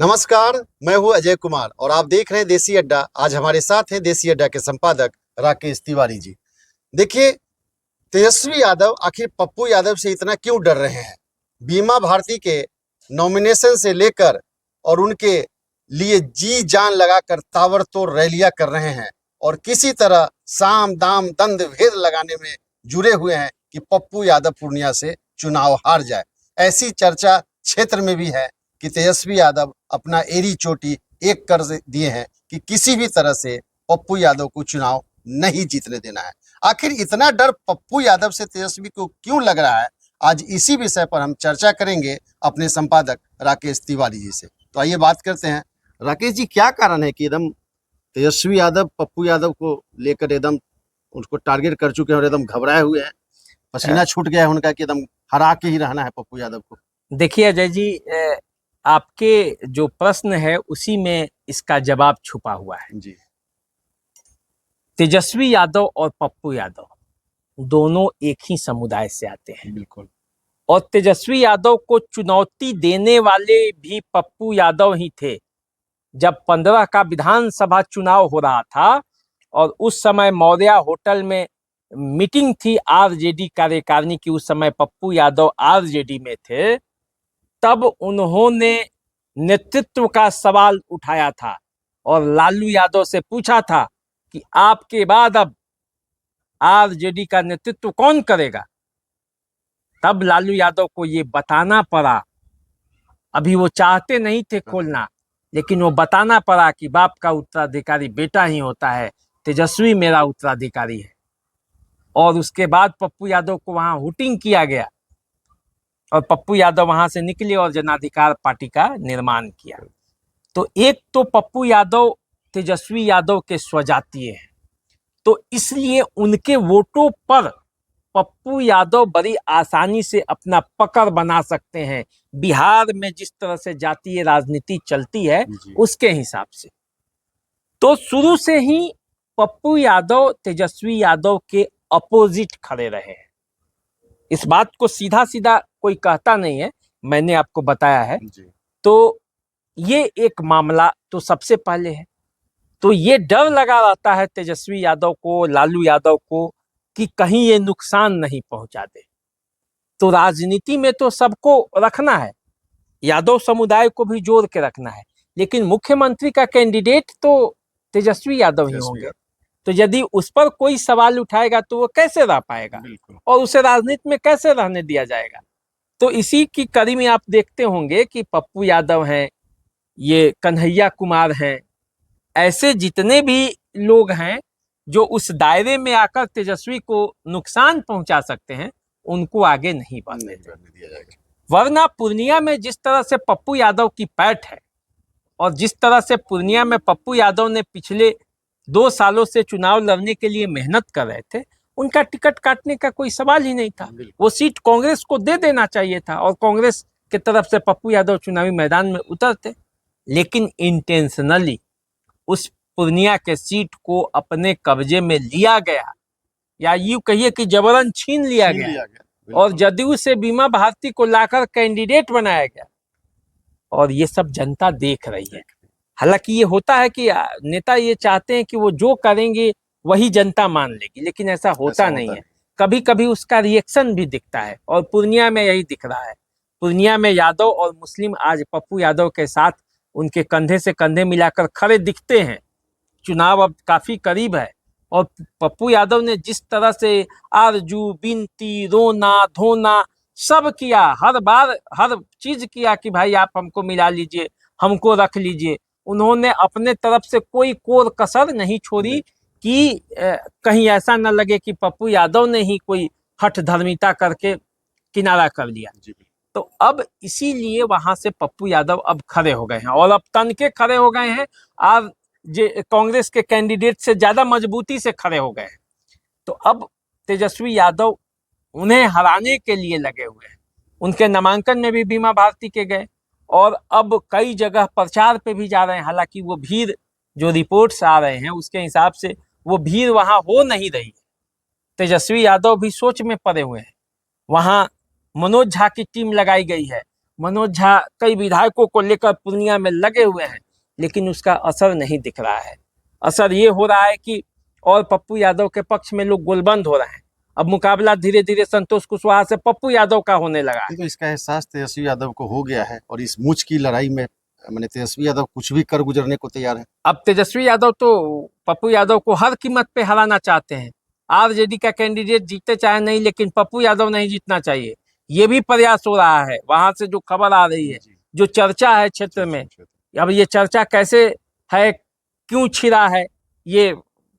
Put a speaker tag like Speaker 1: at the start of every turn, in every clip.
Speaker 1: नमस्कार, मैं हूं अजय कुमार और आप देख रहे हैं देसी अड्डा। आज हमारे साथ हैं देसी अड्डा के संपादक राकेश तिवारी जी। देखिए, तेजस्वी यादव आखिर पप्पू यादव से इतना क्यों डर रहे हैं? बीमा भारती के नॉमिनेशन से लेकर और उनके लिए जी जान लगाकर ताबड़तोड़ रैलियां कर रहे हैं और किसी तरह साम दाम दंड भेद लगाने में जुड़े हुए हैं कि पप्पू यादव पूर्णिया से चुनाव हार जाए। ऐसी चर्चा क्षेत्र में भी है कि तेजस्वी यादव अपना एड़ी चोटी एक कर दिए हैं कि किसी भी तरह से पप्पू यादव को चुनाव नहीं जीतने देना है। आखिर इतना डर पप्पू यादव से तेजस्वी को क्यों लग रहा है? आज इसी विषय पर हम चर्चा करेंगे अपने संपादक राकेश तिवारी जी से। तो आइए बात करते हैं। राकेश जी, क्या कारण है कि एकदम तेजस्वी यादव पप्पू यादव को लेकर एकदम उनको टारगेट कर चुके हैं और एकदम घबराए हुए हैं? पसीना छूट गया है उनका कि एकदम हरा के ही रहना है पप्पू यादव को।
Speaker 2: देखिए अजय जी, आपके जो प्रश्न है उसी में इसका जवाब छुपा हुआ है
Speaker 1: जी।
Speaker 2: तेजस्वी यादव और पप्पू यादव दोनों एक ही समुदाय से आते हैं।
Speaker 1: बिल्कुल।
Speaker 2: और तेजस्वी यादव को चुनौती देने वाले भी पप्पू यादव ही थे। जब 15 का विधानसभा चुनाव हो रहा था और उस समय मौर्या होटल में मीटिंग थी आरजेडी कार्यकारिणी की, उस समय पप्पू यादव आरजेडी में थे, तब उन्होंने नेतृत्व का सवाल उठाया था और लालू यादव से पूछा था कि आपके बाद अब आरजेडी का नेतृत्व कौन करेगा। तब लालू यादव को ये बताना पड़ा, अभी वो चाहते नहीं थे खोलना, लेकिन वो बताना पड़ा कि बाप का उत्तराधिकारी बेटा ही होता है, तेजस्वी मेरा उत्तराधिकारी है। और उसके बाद पप्पू यादव को वहां हुटिंग किया गया और पप्पू यादव वहां से निकले और जनाधिकार पार्टी का निर्माण किया। तो एक तो पप्पू यादव तेजस्वी यादव के स्वजातीय हैं, तो इसलिए उनके वोटों पर पप्पू यादव बड़ी आसानी से अपना पकड़ बना सकते हैं। बिहार में जिस तरह से जातीय राजनीति चलती है उसके हिसाब से तो शुरू से ही पप्पू यादव तेजस्वी यादव के अपोजिट खड़े रहे हैं। इस बात को सीधा सीधा कोई कहता नहीं है, मैंने आपको बताया है। तो ये एक मामला तो सबसे पहले है। तो ये डर लगा रहता है तेजस्वी यादव को, लालू यादव को, कि कहीं ये नुकसान नहीं पहुंचा दे। तो राजनीति में तो सबको रखना है, यादव समुदाय को भी जोड़ के रखना है, लेकिन मुख्यमंत्री का कैंडिडेट तो तेजस्वी यादव ही होंगे। तो यदि उस पर कोई सवाल उठाएगा तो वो कैसे रह पाएगा और उसे राजनीति में कैसे रहने दिया जाएगा। तो इसी की कड़ी में आप देखते होंगे कि पप्पू यादव हैं, ये कन्हैया कुमार हैं, ऐसे जितने भी लोग हैं जो उस दायरे में आकर तेजस्वी को नुकसान पहुंचा सकते हैं, उनको आगे नहीं बढ़ने दिया जाएगा। वरना पूर्णिया में जिस तरह से पप्पू यादव की पैठ है और जिस तरह से पूर्णिया में पप्पू यादव ने पिछले 2 सालों से चुनाव लड़ने के लिए मेहनत कर रहे थे, उनका टिकट काटने का कोई सवाल ही नहीं था। वो सीट कांग्रेस को दे देना चाहिए था और कांग्रेस की तरफ से पप्पू यादव चुनावी मैदान में उतरते, लेकिन इंटेंशनली उस पूर्णिया के सीट को अपने कब्जे में लिया गया, या यूं कहिए कि जबरन छीन लिया गया और जदयू से बीमा भारती को लाकर कैंडिडेट बनाया गया। और ये सब जनता देख रही है। हालांकि ये होता है कि नेता ये चाहते हैं कि वो जो करेंगे वही जनता मान लेगी, लेकिन ऐसा होता नहीं है। कभी कभी उसका रिएक्शन भी दिखता है और पूर्णिया में यही दिख रहा है। पूर्णिया में यादव और मुस्लिम आज पप्पू यादव के साथ उनके कंधे से कंधे मिलाकर खड़े दिखते हैं। चुनाव अब काफी करीब है और पप्पू यादव ने जिस तरह से आरजू, बिनती, रोना धोना सब किया, हर बार हर चीज किया कि भाई आप हमको मिला लीजिए, हमको रख लीजिए। उन्होंने अपने तरफ से कोई कोर कसर नहीं छोड़ी कि कहीं ऐसा न लगे कि पप्पू यादव ने ही कोई हठ धर्मिता करके किनारा कर लिया। तो अब इसीलिए वहां से पप्पू यादव अब खड़े हो गए हैं और अब तन के खड़े हो गए हैं और कांग्रेस के कैंडिडेट से ज्यादा मजबूती से खड़े हो गए हैं। तो अब तेजस्वी यादव उन्हें हराने के लिए लगे हुए हैं। उनके नामांकन में भी बीमा भारती के गए और अब कई जगह प्रचार पे भी जा रहे हैं। हालांकि वो भीड़, जो रिपोर्ट्स आ रहे हैं उसके हिसाब से वो भीड़ वहां हो नहीं रही है। तेजस्वी यादव भी सोच में पड़े हुए हैं। वहां मनोज झा की टीम लगाई गई है, मनोज झा कई विधायकों को लेकर पूर्णिया में लगे हुए हैं, लेकिन उसका असर नहीं दिख रहा है। असर ये हो रहा है कि और पप्पू यादव के पक्ष में लोग गोलबंद हो रहे हैं। अब मुकाबला धीरे धीरे संतोष कुशवाहा से पप्पू यादव का होने लगा है।
Speaker 1: तो इसका एहसास तेजस्वी यादव को हो गया है और इस मूंछ की लड़ाई में मैंने तेजस्वी यादव कुछ भी कर गुजरने को तैयार है।
Speaker 2: अब तेजस्वी यादव तो पप्पू यादव को हर कीमत पे हराना चाहते हैं। आरजेडी का कैंडिडेट जीते चाहे नहीं, लेकिन पप्पू यादव नहीं जीतना चाहिए, ये भी प्रयास हो रहा है। वहां से जो खबर आ रही है, जो चर्चा है क्षेत्र में, अब ये चर्चा कैसे है, क्यों छिड़ा है, ये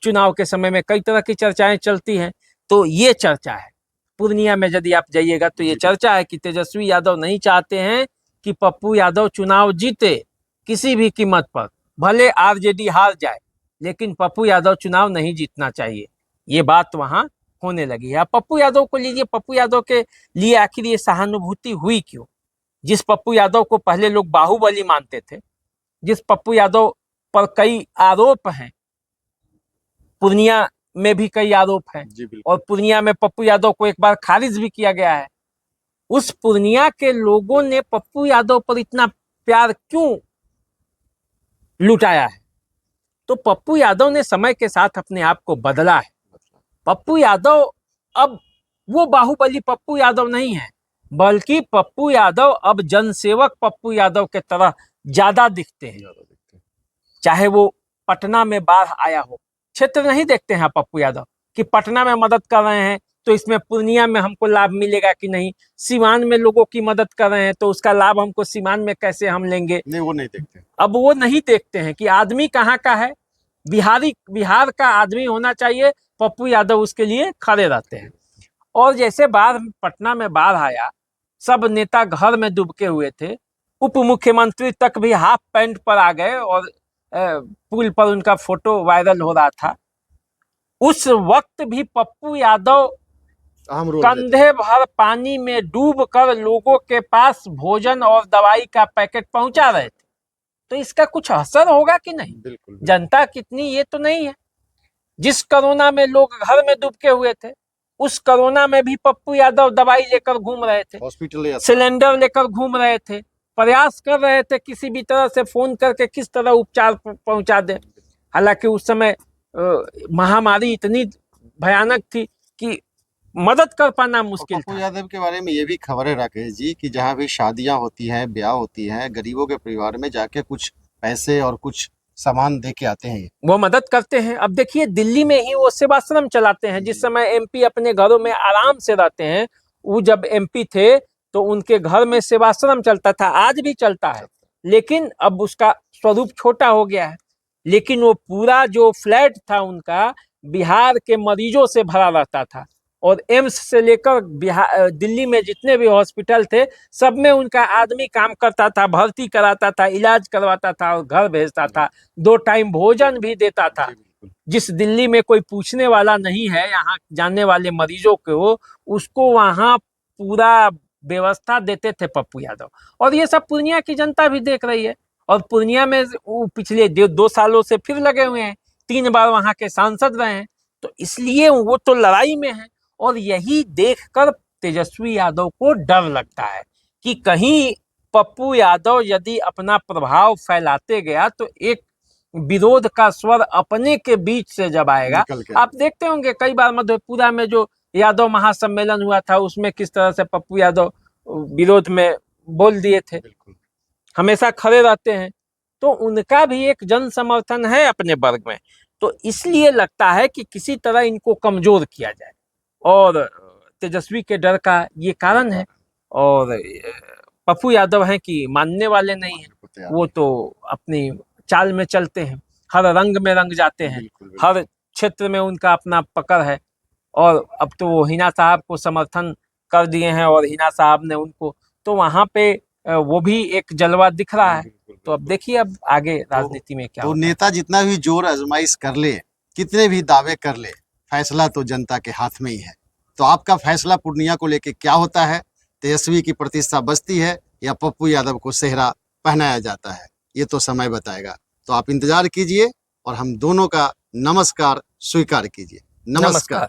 Speaker 2: चुनाव के समय में कई तरह की चर्चाएं चलती हैं। तो ये चर्चा है पूर्णिया में, यदि आप जाइएगा तो ये चर्चा है कि तेजस्वी यादव नहीं चाहते हैं कि पप्पू यादव चुनाव जीते किसी भी कीमत पर, भले आरजेडी हार जाए, लेकिन पप्पू यादव चुनाव नहीं जीतना चाहिए। ये बात वहां होने लगी है। आप पप्पू यादव को लीजिए, पप्पू यादव के लिए आखिर ये सहानुभूति हुई क्यों? जिस पप्पू यादव को पहले लोग बाहुबली मानते थे, जिस पप्पू यादव पर कई आरोप हैं, पूर्णिया में भी कई आरोप हैं, और पूर्णिया में पप्पू यादव को एक बार खारिज भी किया गया है, उस पूर्णिया के लोगों ने पप्पू यादव पर इतना प्यार क्यों लुटाया है? तो पप्पू यादव ने समय के साथ अपने आप को बदला है। पप्पू यादव अब वो बाहुबली पप्पू यादव नहीं है, बल्कि पप्पू यादव अब जनसेवक पप्पू यादव के तरह ज्यादा दिखते हैं। चाहे वो पटना में बाढ़ आया हो, क्षेत्र नहीं देखते हैं पप्पू यादव कि पटना में मदद कर रहे हैं तो इसमें पूर्णिया में हमको लाभ मिलेगा कि नहीं, सीवान में लोगों की मदद कर रहे हैं तो उसका लाभ हमको सीवान में कैसे हम लेंगे,
Speaker 1: नहीं, वो नहीं देखते।
Speaker 2: अब वो नहीं देखते हैं कि आदमी कहाँ का है, बिहार का आदमी होना चाहिए, पप्पू यादव उसके लिए खड़े रहते हैं। और जैसे पटना में बाढ़ आया, सब नेता घर में डूबके हुए थे, उप मुख्यमंत्री तक भी हाफ पैंट पर आ गए और पुल पर उनका फोटो वायरल हो रहा था। उस वक्त भी पप्पू यादव कंधे भर पानी में डूबकर लोगों के पास भोजन और दवाई का पैकेट पहुंचा रहे थे। तो इसका कुछ असर होगा कि नहीं? बिल्कुल। जनता कितनी, ये तो नहीं है। जिस कोरोना में लोग घर में डूबके हुए थे, उस कोरोना में भी पप्पू यादव दवाई लेकर घूम रहे थे, हॉस्पिटल सिलेंडर लेकर घूम रहे थे, प्रयास कर रहे थे किसी भी तरह से फोन करके किस तरह उपचार पहुंचा दे। हालांकि उस समय महामारी इतनी भयानक थी कि मदद कर पाना मुश्किल था।
Speaker 1: पप्पू यादव के बारे में ये भी खबर है राकेश जी कि जहाँ भी शादियां होती हैं, ब्याह होती हैं, गरीबों के परिवार में जाके कुछ पैसे और कुछ सामान दे के आते हैं,
Speaker 2: वो मदद करते हैं। अब देखिए, दिल्ली में ही वो सेवाश्रम चलाते हैं। जिस समय एमपी अपने घरों में आराम से रहते हैं, वो जब एमपी थे तो उनके घर में सेवाश्रम चलता था, आज भी चलता है, लेकिन अब उसका स्वरूप छोटा हो गया है। लेकिन वो पूरा जो फ्लैट था उनका बिहार के मरीजों से भरा रहता था, और एम्स से लेकर दिल्ली में जितने भी हॉस्पिटल थे, सब में उनका आदमी काम करता था, भर्ती कराता था, इलाज करवाता था और घर भेजता था, 2 टाइम भोजन भी देता था। जिस दिल्ली में कोई पूछने वाला नहीं है, यहाँ जाने वाले मरीजों को, उसको वहाँ पूरा व्यवस्था देते थे पप्पू यादव। और ये सब पूर्णिया की जनता भी देख रही है, और पूर्णिया में वो पिछले 2 सालों से फिर लगे हुए हैं, 3 बार वहाँ के सांसद रहे हैं, तो इसलिए वो तो लड़ाई में है। और यही देखकर तेजस्वी यादव को डर लगता है कि कहीं पप्पू यादव यदि अपना प्रभाव फैलाते गया तो एक विरोध का स्वर अपने के बीच से जब आएगा। आप देखते होंगे कई बार मधेपुरा में जो यादव महासम्मेलन हुआ था, उसमें किस तरह से पप्पू यादव विरोध में बोल दिए थे, हमेशा खड़े रहते हैं, तो उनका भी एक जन समर्थन है अपने वर्ग में। तो इसलिए लगता है कि किसी तरह इनको कमजोर किया जाए, और तेजस्वी के डर का ये कारण है। और पप्पू यादव हैं कि मानने वाले नहीं हैं, वो तो अपनी चाल में चलते हैं, हर रंग में रंग जाते हैं, हर क्षेत्र में उनका अपना पकड़ है। और अब तो वो हिना साहब को समर्थन कर दिए हैं, और हिना साहब ने उनको, तो वहाँ पे वो भी एक जलवा दिख रहा है। तो अब देखिए अब आगे राजनीति में क्या
Speaker 1: तो नेता जितना भी जोर आजमाइश कर ले, कितने भी दावे कर ले, फैसला तो जनता के हाथ में ही है। तो आपका फैसला पूर्णिया को लेके क्या होता है? तेजस्वी की प्रतिष्ठा बचती है या पप्पू यादव को सेहरा पहनाया जाता है? ये तो समय बताएगा। तो आप इंतजार कीजिए और हम दोनों का नमस्कार स्वीकार कीजिए। नमस्कार।